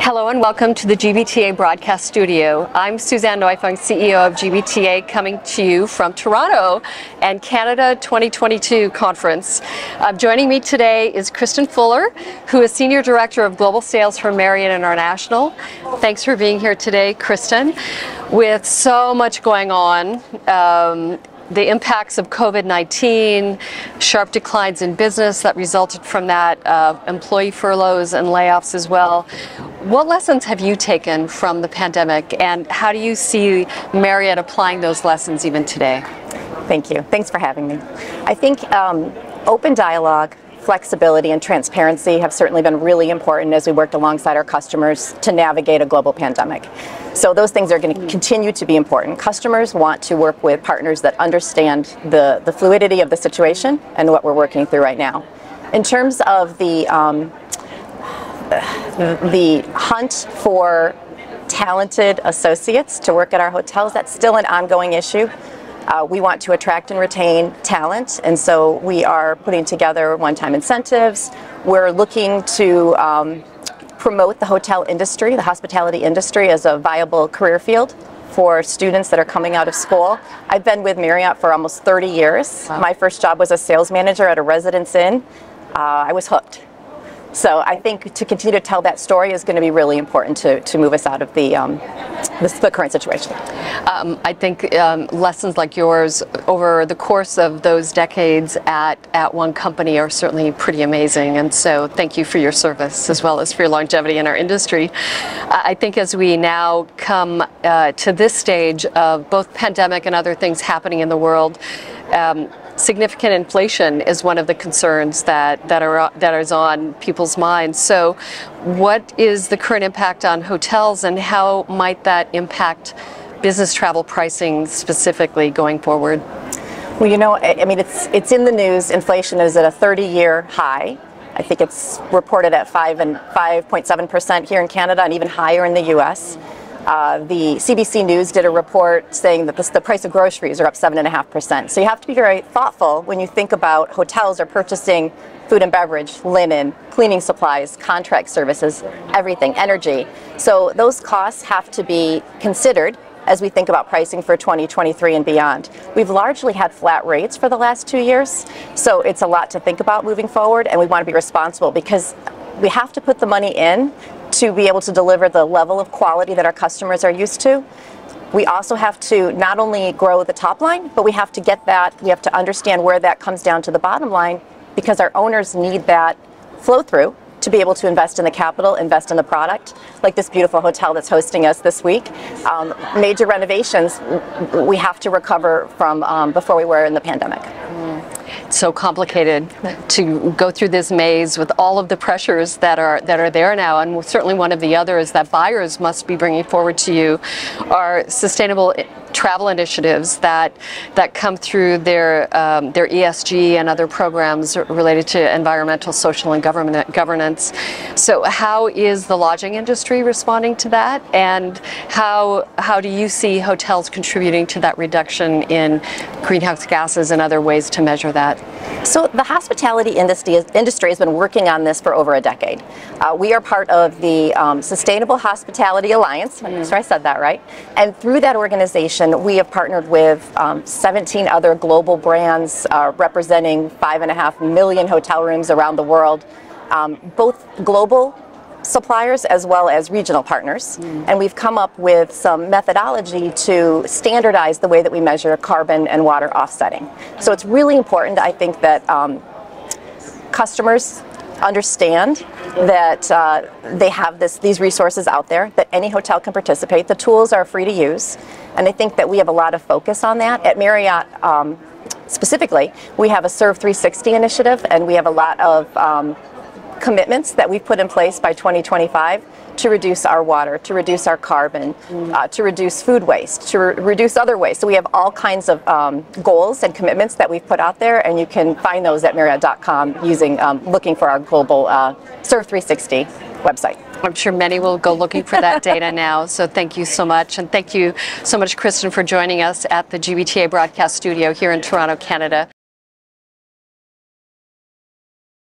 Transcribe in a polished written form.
Hello and welcome to the GBTA broadcast studio. I'm Suzanne Neufang, CEO of GBTA, coming to you from Toronto and Canada 2022 conference. Joining me today is Kristen Fuller, who is Senior Director of Global Sales for Marriott International. Thanks for being here today, Kristen. With so much going on, the impacts of COVID-19, sharp declines in business that resulted from that, employee furloughs and layoffs as well. What lessons have you taken from the pandemic, and how do you see Marriott applying those lessons even today? Thank you. Thanks for having me. I think open dialogue, flexibility, and transparency have certainly been really important as we worked alongside our customers to navigate a global pandemic. So those things are going to continue to be important. Customers want to work with partners that understand the fluidity of the situation and what we're working through right now. In terms of the hunt for talented associates to work at our hotels, that's still an ongoing issue. We want to attract and retain talent, and so we are putting together one-time incentives. We're looking to promote the hotel industry, the hospitality industry, as a viable career field for students that are coming out of school. I've been with Marriott for almost 30 years. Wow. My first job was a sales manager at a Residence Inn. I was hooked. So I think to continue to tell that story is going to be really important to move us out of the current situation. I think lessons like yours over the course of those decades at one company are certainly pretty amazing, and so thank you for your service as well as for your longevity in our industry. I think as we now come to this stage of both pandemic and other things happening in the world, significant inflation is one of the concerns that is on people's minds. So what is the current impact on hotels, and how might that impact business travel pricing specifically going forward? Well, you know, I mean, it's in the news. Inflation is at a 30-year high. I think it's reported at 5.7% here in Canada, and even higher in the U.S. The CBC News did a report saying that the price of groceries are up 7.5%. So you have to be very thoughtful when you think about hotels are purchasing food and beverage, linen, cleaning supplies, contract services, everything, energy. So those costs have to be considered as we think about pricing for 2023 and beyond. We've largely had flat rates for the last 2 years, so it's a lot to think about moving forward, and we want to be responsible because we have to put the money in to be able to deliver the level of quality that our customers are used to. We also have to not only grow the top line, but we have to understand where that comes down to the bottom line, because our owners need that flow through to be able to invest in the capital, invest in the product, like this beautiful hotel that's hosting us this week. Major renovations we have to recover from before we were in the pandemic. So complicated to go through this maze with all of the pressures that are there now, and certainly one of the others that buyers must be bringing forward to you are sustainable travel initiatives that come through their ESG and other programs related to environmental, social, and governance. So how is the lodging industry responding to that, and how do you see hotels contributing to that reduction in greenhouse gases and other ways to measure that? So the hospitality industry has been working on this for over a decade. We are part of the Sustainable Hospitality Alliance, I'm sure I said that right, and through that organization we have partnered with 17 other global brands representing 5.5 million hotel rooms around the world, both global suppliers as well as regional partners, and we've come up with some methodology to standardize the way that we measure carbon and water offsetting. So it's really important, I think, that customers understand that they have these resources out there, that any hotel can participate. The tools are free to use, and I think that we have a lot of focus on that. At Marriott specifically, we have a Serve 360 initiative, and we have a lot of commitments that we've put in place by 2025 to reduce our water, to reduce our carbon, to reduce food waste, to reduce other waste. So we have all kinds of goals and commitments that we've put out there, and you can find those at Marriott.com using looking for our global Serve 360 website. I'm sure many will go looking for that data now, so thank you so much. And thank you so much, Kristen, for joining us at the GBTA broadcast studio here in Toronto, Canada.